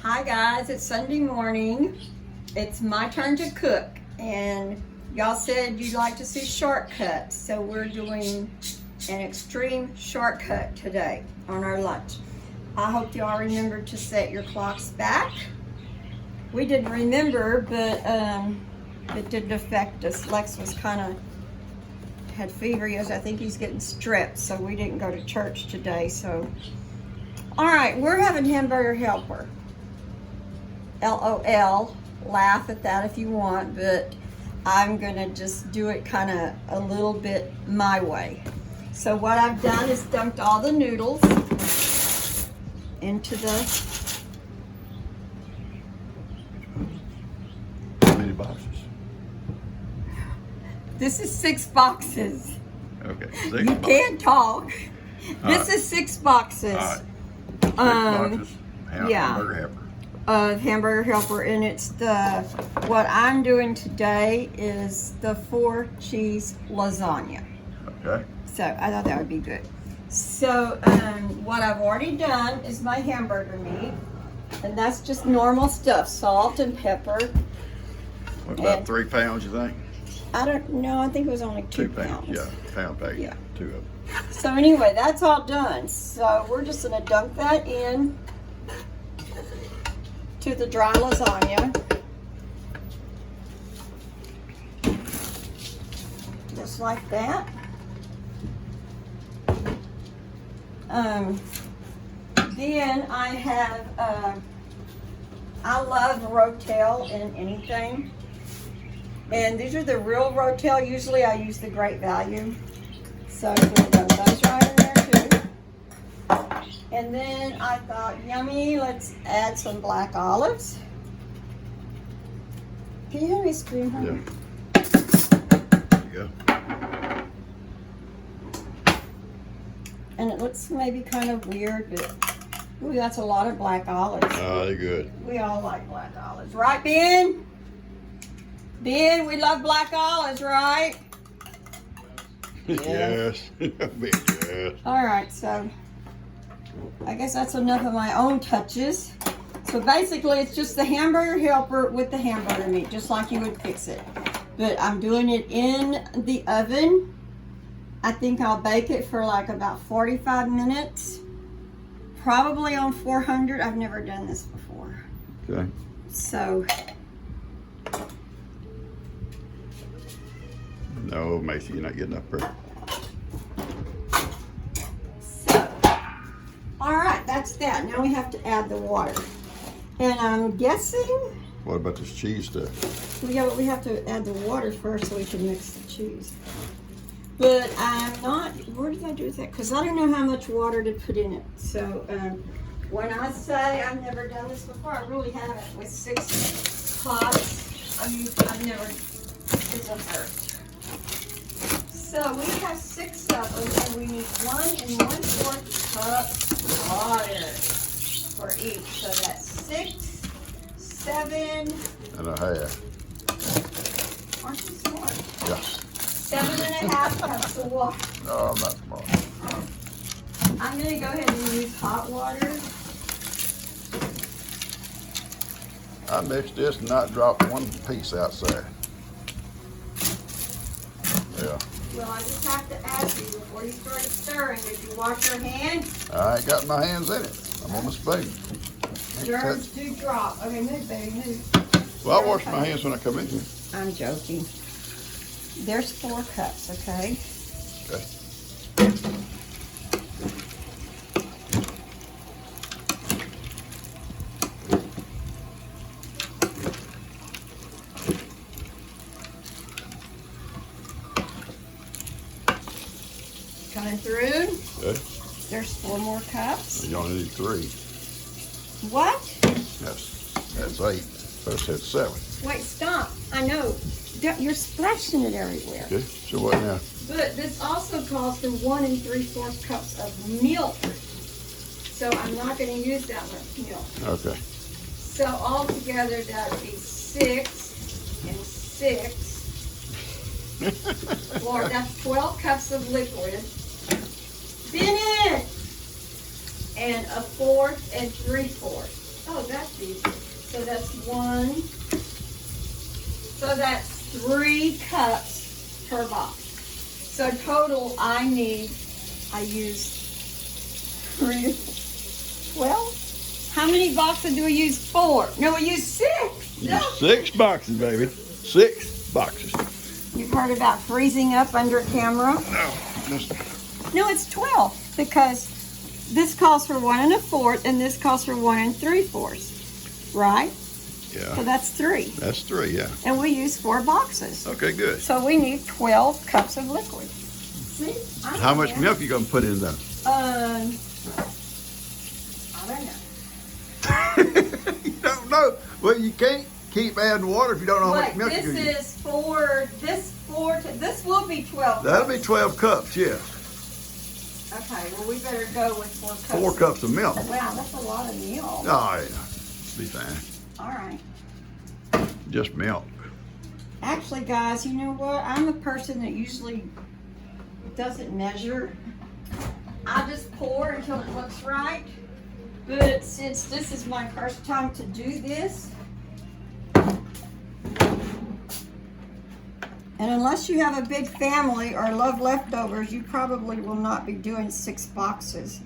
Hi guys, it's Sunday morning. It's my turn to cook, and y'all said you'd like to see shortcuts, so we're doing an extreme shortcut today on our lunch. I hope y'all remembered to set your clocks back. We didn't remember, but it didn't affect us. Lex was had fever. I think he's getting strep, so we didn't go to church today. So, all right, we're having hamburger helper. LOL, laugh at that if you want, but I'm gonna just do it kind of a little bit my way. So what I've done is dumped all the noodles into the... How many boxes? This is 6 boxes. Okay, 6 You boxes. can't talk. This right. is 6 boxes. All right. 6 boxes. Yeah. Hamburger helper. Of hamburger helper, and it's what I'm doing today is the 4 cheese lasagna. Okay. So I thought that would be good. So what I've already done is my hamburger meat, and that's just normal stuff: salt and pepper. What about And 3 pounds, you think? I don't know. I think it was only 2 2 pounds. pounds. Yeah, pound package. Yeah. 2 of them. So anyway, that's all done. So we're just gonna dunk that in to the dry lasagna. Just like that. Then I have, I love rotel in anything. And these are the real rotel. Usually I use the Great Value. So we'll dump those right in there too. And then I thought, yummy, let's add some black olives. Can you hear me scream, honey? Yeah. There you go. And it looks maybe kind of weird, but ooh, that's a lot of black olives. Oh, they're good. We all like black olives, right, Ben? Ben, we love black olives, right? Yes. Yes. All right, so I guess that's enough of my own touches. So basically, it's just the hamburger helper with the hamburger meat, just like you would fix it. But I'm doing it in the oven. I think I'll bake it for like about 45 minutes, probably on 400. I've never done this before. Okay. So, No, Macy, you're not getting up there. so, all right, that's that. Now we have to add the water. And I'm guessing, What about this cheese stuff? yeah, but we have to add the water first so we can mix the cheese. But I'm not, where did I do that? Because I don't know how much water to put in it. So when I say I've never done this before, I really haven't. With 6 pots, I've never, it's a first. So we have 6 of them, and we need 1 1/4 cup water for each. So that's 6, 7. And a half. Aren't you smart? Yeah. 7.5 cups of water. No, I'm not smart. I'm gonna go ahead and use hot water. I mixed this and not dropped one piece outside. Yeah. Well, I just have to ask you before you started stirring, did you wash your hands? I ain't got my hands in it. I'm on the spoon. Germs do drop. Okay, move, baby, move. Well, I wash my hands when I come in here. I'm joking. There's 4 cups, okay? Okay. Coming through. Okay. There's 4 more cups. You only need 3. What? That's 8. First had 7. Wait, stop. I know. You're splashing it everywhere. Okay. So what now? But this also calls for 1 3/4 cups of milk. So I'm not going to use that much milk. Okay. So altogether that would be 6 and 6. Lord, that's 12 cups of liquid. Finish! And 1/4 and 3/4. Oh, that's easy. So that's 1. So that's 3 cups per box. So total I use 12? How many boxes do we use? 4. No, we use 6. No. 6 boxes, baby. 6 boxes. You've heard about freezing up under camera? No, it's 12 because this calls for 1 1/4 and this calls for 1 3/4, right? Yeah. So that's 3. That's 3, yeah. And we use 4 boxes. Okay, good. So we need 12 cups of liquid. See? How much milk you gonna put in though? I don't know. You don't know. Well, you can't keep adding water if you don't know how much milk you're gonna use. This will be 12 That'll cups. be 12 cups, yeah. Okay, well we better go with 4 cups. 4 cups of milk. Wow, that's a lot of milk. Oh, yeah. Be fine. All right. Just milk. Actually, guys, you know what? I'm a person that usually doesn't measure. I just pour until it looks right. But since this is my first time to do this, and unless you have a big family or love leftovers, you probably will not be doing 6 boxes.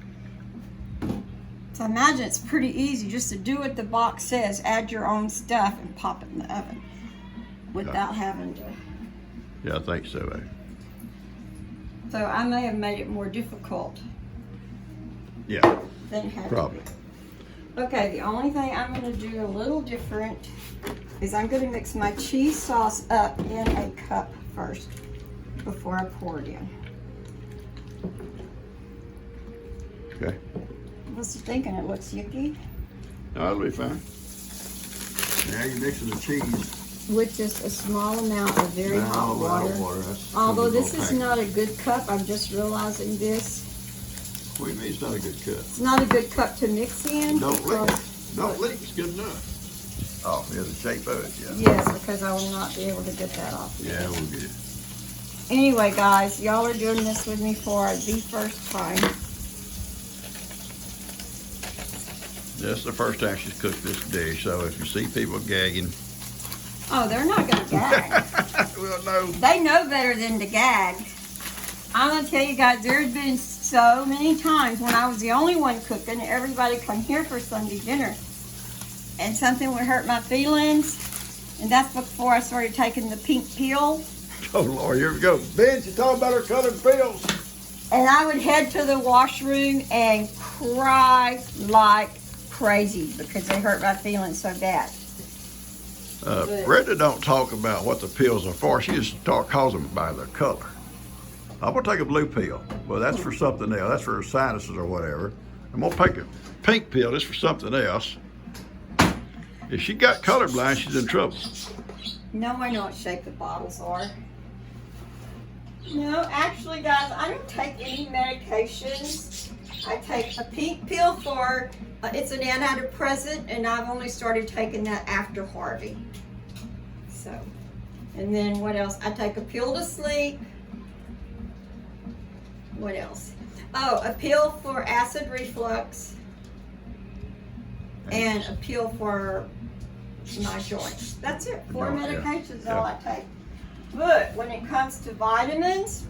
So I imagine it's pretty easy just to do what the box says, add your own stuff and pop it in the oven without having to. Yeah, I think so, baby. So I may have made it more difficult Yeah, than it had probably. to be. Okay, the only thing I'm going to do a little different is I'm going to mix my cheese sauce up in a cup first before I pour it in. Okay. What's you thinking? It looks yucky? No, that'll be fine. Now you're mixing the cheese. With just a small amount of very hot water. That's Although this is package. not a good cup, I'm just realizing this. What do you mean it's not a good cut? It's not a good cup to mix in. Don't leak. because- Don't leak. It's good enough. Oh, yeah, the shape of it, yeah. Yes, because I will not be able to get that off. Yeah, we'll get it. Anyway, guys, y'all are doing this with me for the first time. That's the first time she's cooked this dish, so if you see people gagging, Oh, they're not going to gag. well, no. They know better than to gag. I'm going to tell you guys, there's been so many times when I was the only one cooking, everybody come here for Sunday dinner, and something would hurt my feelings, and that's before I started taking the pink pill, Oh, Lord, here we go. Ben, she's talking about her colored pills. and I would head to the washroom and cry like crazy because they hurt my feelings so bad. Brenda don't talk about what the pills are for. She just calls them by their color. I'm going to take a blue pill. Well, that's for something else. That's for sinuses or whatever. I'm going to take a pink pill. This for something else. If she got colorblind, she's in trouble. No, I know what shape the bottles are. No, actually, guys, I don't take any medications. I take a pink pill for, it's an antidepressant, and I've only started taking that after Harvey. So, and then what else? I take a pill to sleep. What else? Oh, a pill for acid reflux. And a pill for my joints. That's it. 4 medications is all I take. But when it comes to vitamins,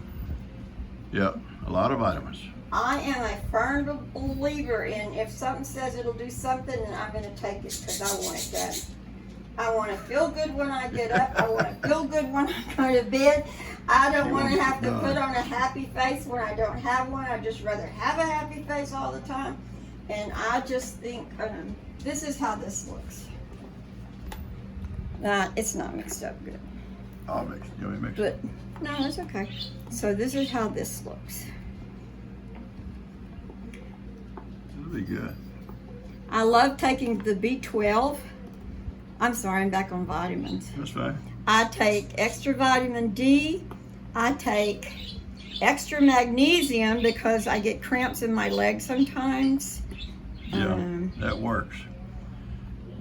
Yep, a lot of vitamins. I am a firm believer in if something says it'll do something, then I'm going to take it because I want it done. I want to feel good when I get up. I want to feel good when I go to bed. I don't want to have to put on a happy face when I don't have one. I'd just rather have a happy face all the time. And I just think, this is how this looks. It's not mixed up good. I'll mix it. You want me to mix it? But, no, it's okay. So this is how this looks. It'll be good. I love taking the B12. I'm sorry, I'm back on vitamins. That's fine. I take extra vitamin D. I take extra magnesium because I get cramps in my legs sometimes. Yeah, that works.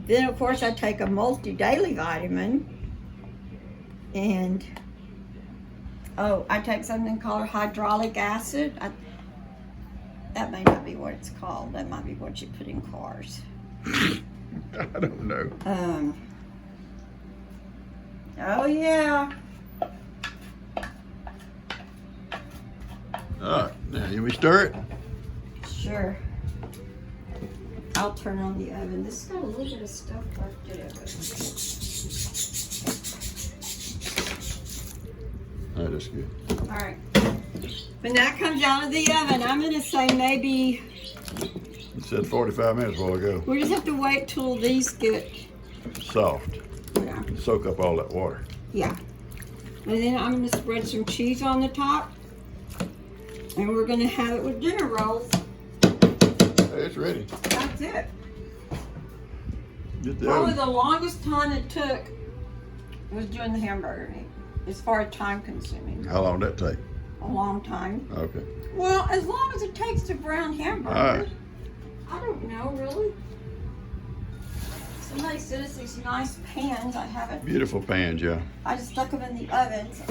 Then, of course, I take a multi-daily vitamin. And, I take something called hydraulic acid. That may not be what it's called. That might be what you put in cars. I don't know. Oh yeah. All right, now you we stir it? Sure. I'll turn on the oven. This has got a little bit of stuff left in it. That is good. All right. When that comes out of the oven, I'm gonna say maybe You said 45 minutes a while ago. we just have to wait till these get, Soft. yeah. Soak up all that water. Yeah. And then I'm gonna spread some cheese on the top. And we're gonna have it with dinner rolls. Hey, it's ready. That's it. Get the Probably oven. the longest time it took was doing the hamburger meat, as far as time consuming. How long did that take? A long time. Okay. Well, as long as it takes to brown hamburger. All right. I don't know, really. Somebody sent us these nice pans. I haven't. Beautiful pans, yeah. I just stuck them in the oven. So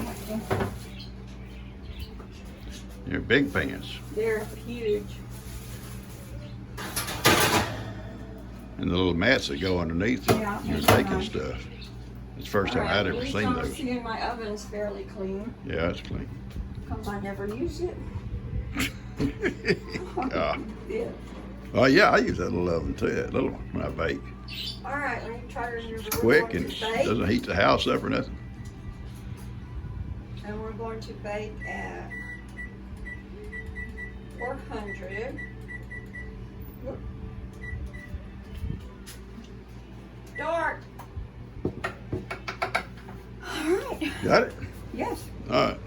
They're big pans. they're huge. And the little mats that go underneath it. Yeah, You're that's baking nice. stuff. It's the first time All right, I'd at ever least seen I'm those. seeing my oven's fairly clean. Yeah, it's clean. Because I never use it. Yeah. Yeah. Oh yeah, I use that little oven too, that little one when I bake. All right, let me try to remember. It's quick and doesn't heat the house up or nothing. And we're going to bake at 400. Whoop. Start. All right. Got it? Yes. All right.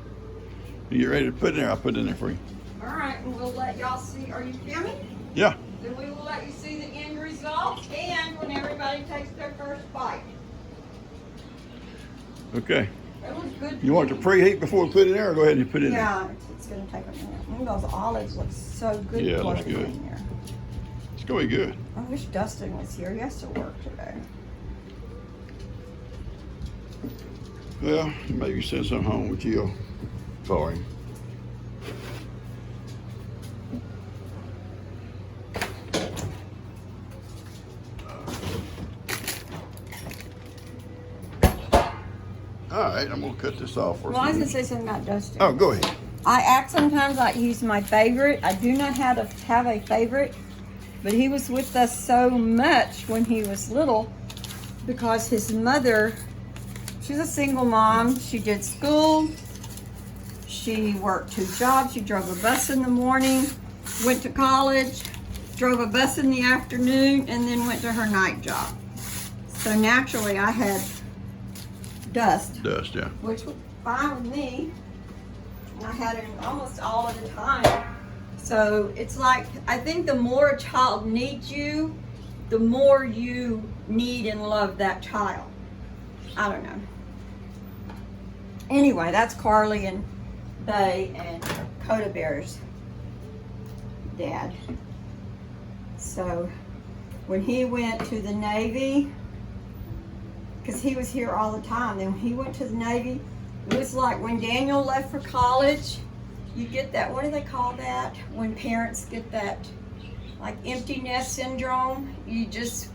You ready to put it in there? I'll put it in there for you. All right, and we'll let y'all see. Are you filming? Yeah. Then we will let you see the end result and when everybody takes their first bite. Okay. It was good. You want it to preheat before we put it in there or go ahead and put it in there? Yeah, it's gonna take a minute. Those olives look so good. Yeah, it looks floating good. in there. It's going to be good. I wish Dustin was here. He has to work today. Well, maybe send some home with Jill for him. All right, I'm gonna cut this off for Well, I was you. gonna say something about Dustin. Oh, go ahead. I act sometimes like he's my favorite. I do not have a favorite, but he was with us so much when he was little because his mother, she's a single mom. She did school. She worked 2 jobs. She drove a bus in the morning, went to college, drove a bus in the afternoon, and then went to her night job. So naturally, I had Dust, Dust, yeah. which was fine with me. I had him almost all of the time. So it's like, I think the more a child needs you, the more you need and love that child. I don't know. Anyway, that's Carly and Bay and Coda Bear's dad. So when he went to the Navy, because he was here all the time, then when he went to the Navy, it was like when Daniel left for college, you get that, what do they call that? When parents get that, like, empty nest syndrome. You just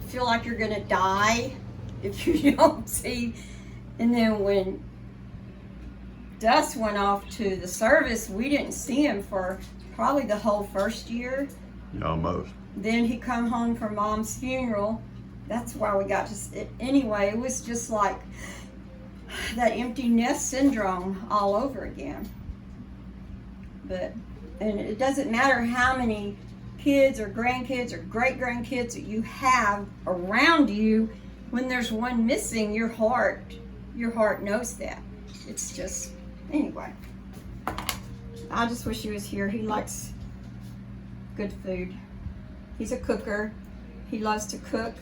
feel like you're gonna die if you don't see. And then when Dust went off to the service, we didn't see him for probably the whole first year. Yeah, almost. Then he come home from Mom's funeral. That's why we got to, anyway, it was just like that empty nest syndrome all over again. But, and it doesn't matter how many kids or grandkids or great grandkids that you have around you, when there's one missing, your heart knows that. It's just, anyway. I just wish he was here. He likes good food. He's a cooker. He loves to cook.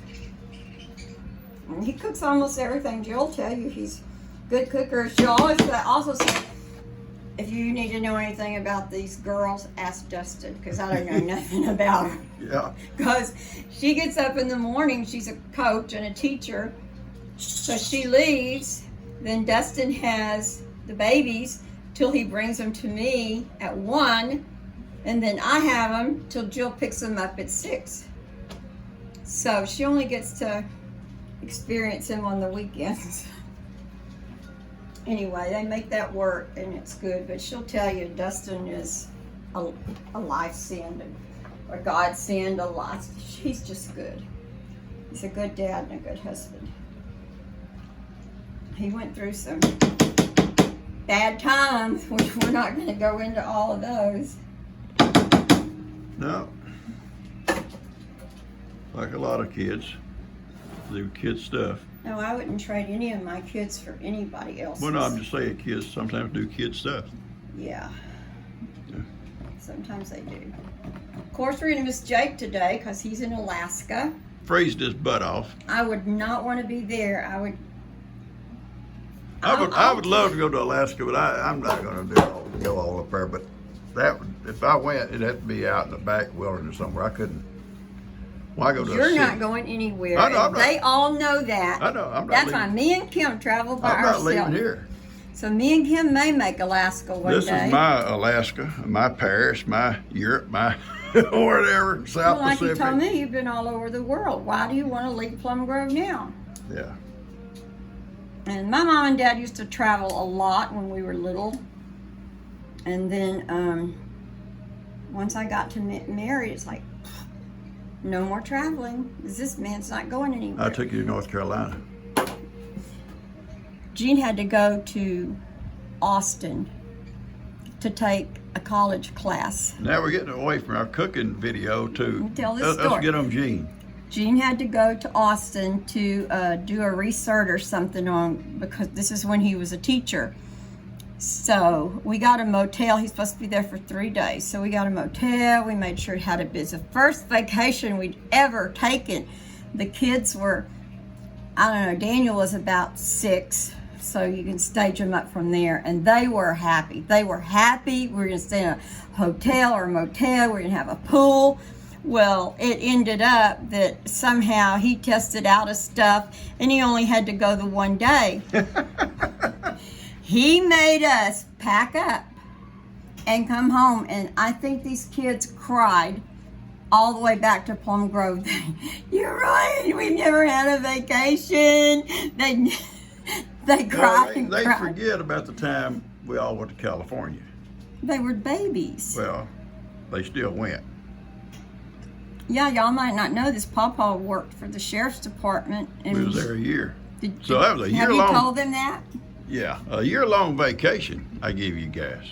And he cooks almost everything. Jill will tell you he's a good cooker. She'll always also say, if you need to know anything about these girls, ask Dustin, because I don't know nothing about her. Yeah. Because she gets up in the morning, she's a coach and a teacher, so she leaves, then Dustin has the babies till he brings them to me at 1, and then I have them till Jill picks them up at 6. So she only gets to experience him on the weekends. Anyway, they make that work and it's good, but she'll tell you Dustin is a life send, or God send a life. He's just good. He's a good dad and a good husband. He went through some bad times, which we're not going to go into all of those. No. Like a lot of kids do kid stuff. No, I wouldn't trade any of my kids for anybody else. Well, no, I'm just saying kids sometimes do kid stuff. Yeah. Yeah. Sometimes they do. Of course, we're going to miss Jake today because he's in Alaska. Freezed his butt off. I would not want to be there. I would love to go to Alaska, but I'm not going to go all up there. But if I went, it'd have to be out in the back wilderness somewhere. I couldn't. Why go to You're a city? not going anywhere. I know, I'm not. They all know that. I know. I'm not That's leaving. why me and Kim travel by I'm not ourselves. leaving here. So me and Kim may make Alaska one This day. is my Alaska, my Paris, my Europe, my whatever, South Well, like Pacific. you told me, you've been all over the world. Why do you want to leave Plum Grove now? Yeah. And my mom and dad used to travel a lot when we were little. And then once I got to married, it's like, no more traveling. This man's not going anywhere. I took you to North Carolina. Gene had to go to Austin to take a college class. Now we're getting away from our cooking video to Tell this let's story. get on Gene. Gene had to go to Austin to do a recert or something on, because this is when he was a teacher. So we got a motel. He's supposed to be there for 3 days. So we got a motel. We made sure it had a bit. It's the first vacation we'd ever taken. The kids were, I don't know, Daniel was about 6. So you can stage them up from there. And they were happy. They were happy. We were going to stay in a hotel or a motel. We were going to have a pool. Well, it ended up that somehow he tested out of stuff and he only had to go the 1 day. He made us pack up and come home, and I think these kids cried all the way back to Plum Grove. You're right, we've never had a vacation. They cried and They cried. forget about the time we all went to California. They were babies. Well, they still went. Yeah, y'all might not know this. Pawpaw worked for the sheriff's department. And We was there a year. Did- So that was a Have year-long. you told them that? Yeah, a year-long vacation. I give you gas.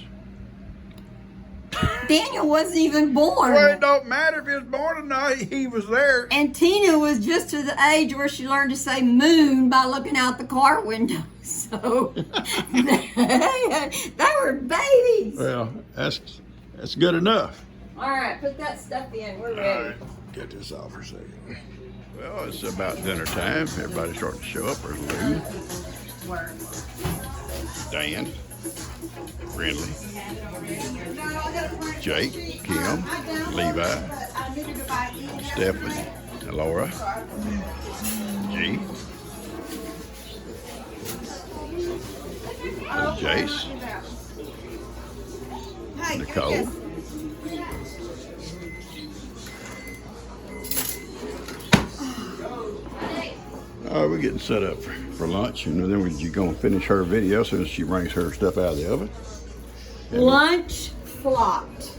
Daniel wasn't even born. Well, it don't matter if he was born or not. He was there. And Tina was just to the age where she learned to say moon by looking out the car window. So they were babies. Well, that's good enough. All right, put that stuff in. We're All ready. right, get this off for a second. Well, it's about dinner time. Everybody's starting to show up. There's Lou, Dan, Friendly, Jake, Kim, Levi, Stephanie, and Laura, G, Jace, Nicole. We're getting set up for lunch, and then we're going to finish her video as soon as she brings her stuff out of the oven. And Lunch flopped.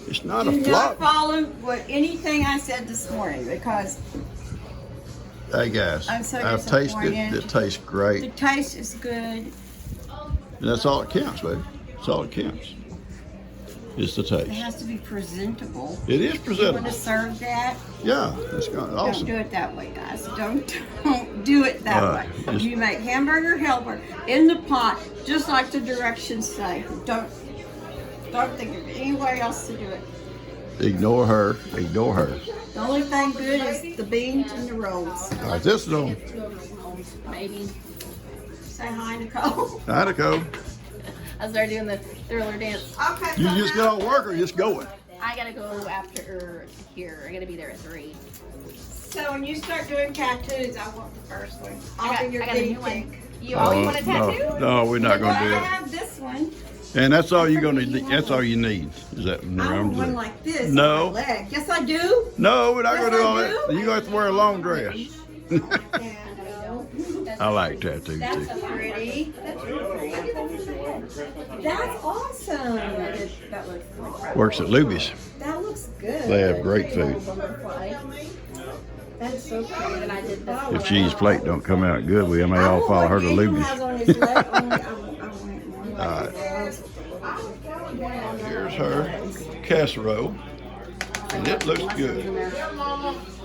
it's not Do a not flop. follow anything I said this morning, because Hey guys, I'm so I've tasted disappointed. it. It tastes the great. taste is good. And that's all it counts, baby. That's all it counts. It's the It taste. has to be presentable. It is You want to presentable. serve that? Yeah, it's got awesome. Don't do it that way, guys. Don't do it that Right. way. Just- You make hamburger helper in the pot, just like the directions say. Don't think of anywhere else to do it. Ignore her. Ignore her. The only thing good is the beans and the rolls. All right, this is on. Maybe. Say hi, Nicole. Hi, Nicole. I started doing the thriller dance. Okay. You just get on work or just going? I gotta go after here. I gotta be there at 3. So when you start doing tattoos, I want the first one. I'll I be your got a guinea new one. pig. You always want a tattoo? No, we're not Well, going to do I it. have this one. And that's all you're gonna need. That's all you need. Is that I want around one there? like this. No. On my leg. Yes, I do. No, we're not Yes, gonna do all I that. do. You're gonna have to wear a long dress. I like tattoos That's too. pretty. That's awesome. Works at Luby's. That looks good. They have great food. That's so pretty. And I did this. If G's plate don't come out good, we may all follow her to Luby's. Here's her casserole, and it looks good.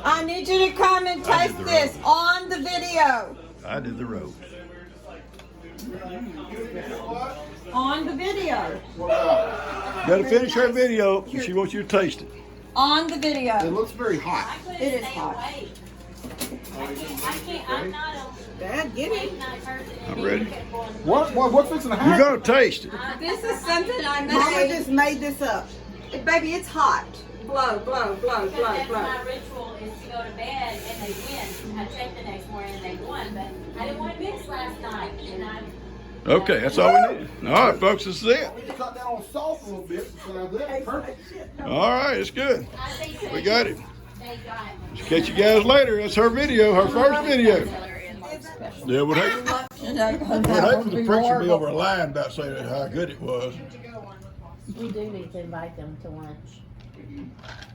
I need you to come and taste this on the video. I did the roast. On the video. Gotta finish her video. She wants you to taste it. On the It video. looks very hot. It is hot. I'm not Dad, get it. I'm ready. What's fixing to You're happen? gonna taste it. This is something I made. Mama just made this up. Baby, it's hot. Blow, blow, blow, blow, That's blow. my ritual is to go to bed and they win. I checked the next morning and they won, but I didn't want to mix last night and I. Okay, that's all we need. All right, folks, this is it. We can cut down on salt a little bit. So that's perfect. All right, it's good. I think We got it. they got it. Catch you guys later. That's her video, her first video. Yeah, would hate for the preacher to be over a line about saying how good it was. We do need to invite them to lunch.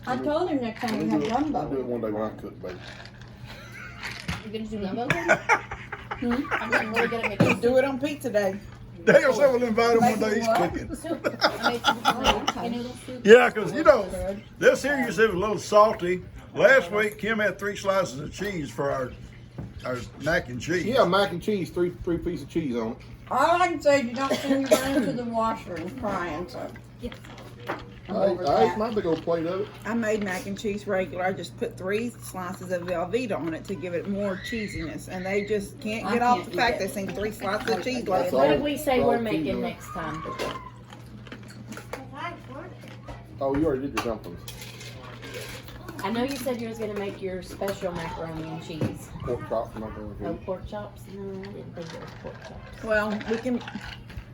I told him next time we have I'll do gumbo. it one day when I cook, baby. You gonna do gumbo then? I'm getting really good at making Do it on pizza day. Dale said we'll invite him one day he's cooking. soup. I made some noodle soup. Yeah, because, you know, this here you said was a little salty. Last week, Kim had 3 slices of cheese for our mac and cheese. Yeah, mac and cheese, three pieces of cheese on it. All I can say is you don't send me running to the washroom crying, so. I ate my big old plate of it. I made mac and cheese regular. I just put 3 slices of Velveeta on it to give it more cheesiness, and they just can't I get off can't the fact eat they sing 3 slices of cheese That's last What all. night. did we say It's we're all making cheese on it. next time? Oh, you already did your dumplings. I know you said you was gonna make your special macaroni and cheese. Pork chops, macaroni Oh, and cheese. pork chops? No, I didn't think it was pork chops. Well,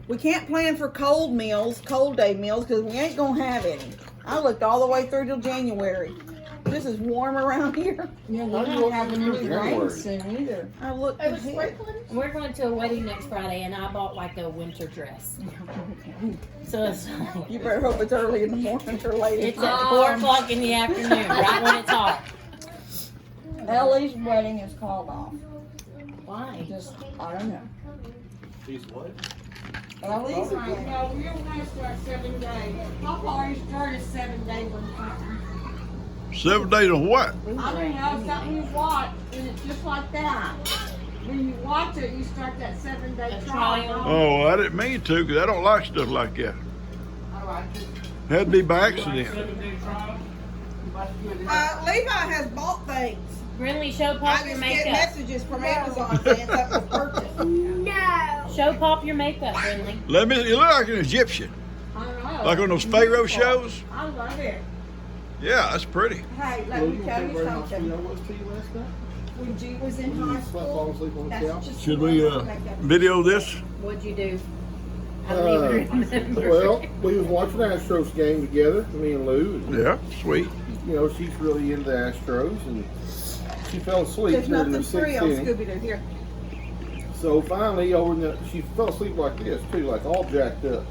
we can't plan for cold meals, cold day meals, because we ain't gonna have any. I looked all the way through till January. This is warm around here. Yeah, How we're do you not look having through any January? rain soon either. I looked It was ahead. sprinkling. We're going to a wedding next Friday, and I bought like a winter dress. So it's You better hope it's early in the morning or late. it's at 4 o'clock in the afternoon, right when it's hot. Ellie's wedding is called off. Why? Just, I don't know. Cheese what? Ellie's? No, we don't have to start 7 days. Papa already started 7 days on something. 7 days of what? I don't know, something you watch, and it's just like that. When you watch it, you start that 7-day A trial. trial. Oh, I didn't mean to, because I don't like stuff like that. Had to be by accident. Levi has bought things. Brinley, show I Pop your just get makeup. messages from Amazon saying something was purchased. Show Pop your makeup, Brinley. Let me. You look like an Egyptian, I know. like on those Pharaoh shows. I love it. Yeah, that's pretty. Hey, let me tell you something. You know what was to you last night? When G was in You high slept, fall school, asleep on the that's couch? just Should the we way I make up. video this? What'd you do? I don't even remember. Well, we was watching the Astros game together, me and Lou. And, Yeah, sweet. you know, she's really into the Astros, and she fell asleep There's during the nothing free 6th on inning. Scooby-Doo here. So finally, she fell asleep like this too, like all jacked up.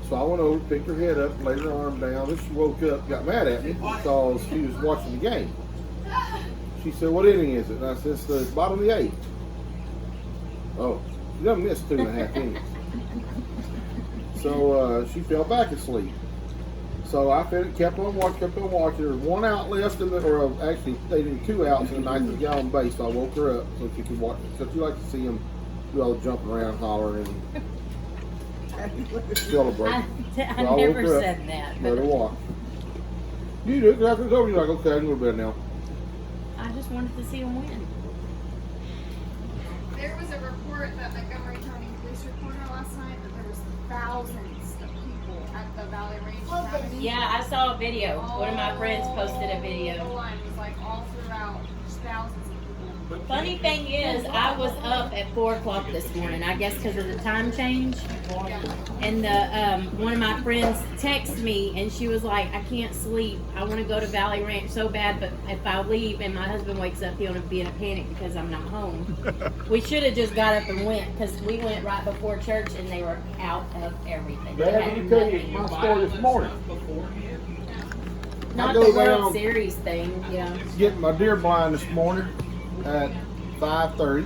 So I went over, picked her head up, laid her arm down. Then she woke up, got mad at me because she was watching the game. She said, "What inning is it?" And I said, "It's the bottom of the 8th." Oh, she done missed 2.5 innings. So she fell back asleep. So I kept on watching. There was 1 out left, actually they did 2 outs and a ninth guy on base. So I woke her up so she could watch. So she likes to see him do all the jumping around, hollering, and celebrate. I So I never woke her up, said that. let her But watch. You do, because after it's over, you're like, okay, I can go to bed now. I just wanted to see him win. There was a report that Montgomery County Police reported last night that there was thousands of people at the Valley Range Academy. Yeah, I saw a video. One of my friends posted a The video. line was like all throughout, just thousands of people. Funny thing is, I was up at 4 o'clock this morning. I guess because of the time change. And the one of my friends texted me, and she was like, "I can't sleep. I want to go to Valley Ranch so bad, but if I leave and my husband wakes up, he'll be in a panic because I'm not home." We should have just got up and went because we went right before church, and they were out of everything. They Dad, had let me tell you nothing. my story this morning. Not I the go World down- Series thing, yeah. Getting my deer blind this morning at 5:30.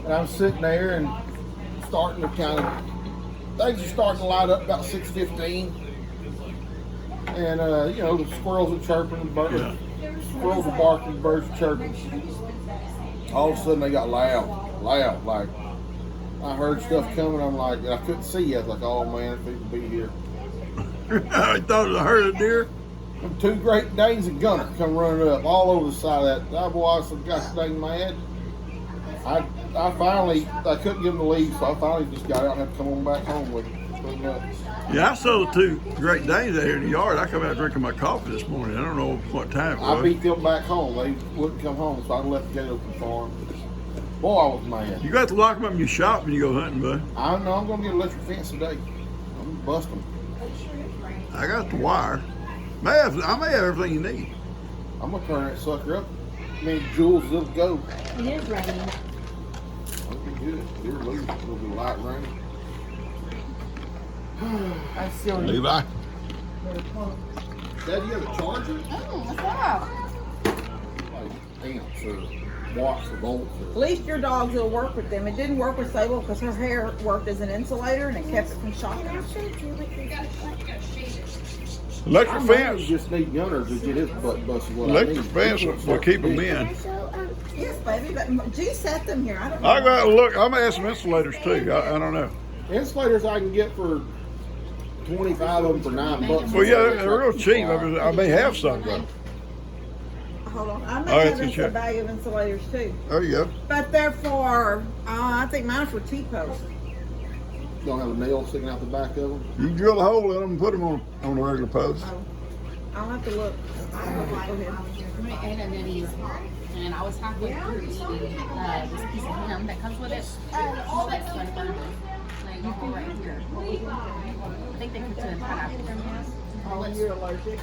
And I'm sitting there and starting to things are starting to light up about 6:15. And, the squirrels are chirping, the birds, squirrels are barking, the birds are chirping. All of a sudden they got loud, like I heard stuff coming. I'm like, I couldn't see. I was like, oh man, if people be here. I thought I heard a deer. Them 2 Great Danes and Gunner come running up all over the side of that. That boy, I got dang mad. I couldn't get them to leave, so I finally just got out and had to come on back home with them. Yeah, I saw the 2 Great Danes out here in the yard. I come out drinking my coffee this morning. I don't know what time it was. I beat them back home. They wouldn't come home, so I left the gate open for them. Boy, I was mad. You got to lock them up in your shop when you go hunting, bud. I know I'm gonna get an electric fence today. I'm gonna bust them. I got the wire. I may have everything you need. I'm gonna turn that sucker up. I mean, Jules, it'll go. It is raining. That'll be good. Deer lose. It'll be light rain. I still need. Levi. Dad, you have a charger? Oh, what's that? Like amps or watts or volts At or. least your dogs will work with them. It didn't work with Sable because her hair worked as an insulator and it kept it from shocking her. Electric I fence. just need Gunner to get his butt busted. What Electric I need. fence will keep them in. Yes, baby, but G set them here. I don't know. I got to look. I'm gonna ask some insulators too. I don't know. Insulators I can get for 25 of them for $9. Well, yeah, they're real cheap. I may have some though. Hold on. I Oh, may it's have a check. a bag of insulators too. There you go. But they're for, I think mine are for T-posts. Don't have a nail sticking out the back of them. You can drill a hole in them and put them on a regular post. Oh, I'll have to look. Go ahead. And I was halfway through eating this piece of ham that comes with it. All that stuff on it. Like, you can right here. I think they put it in pineapple. Oh, you're allergic.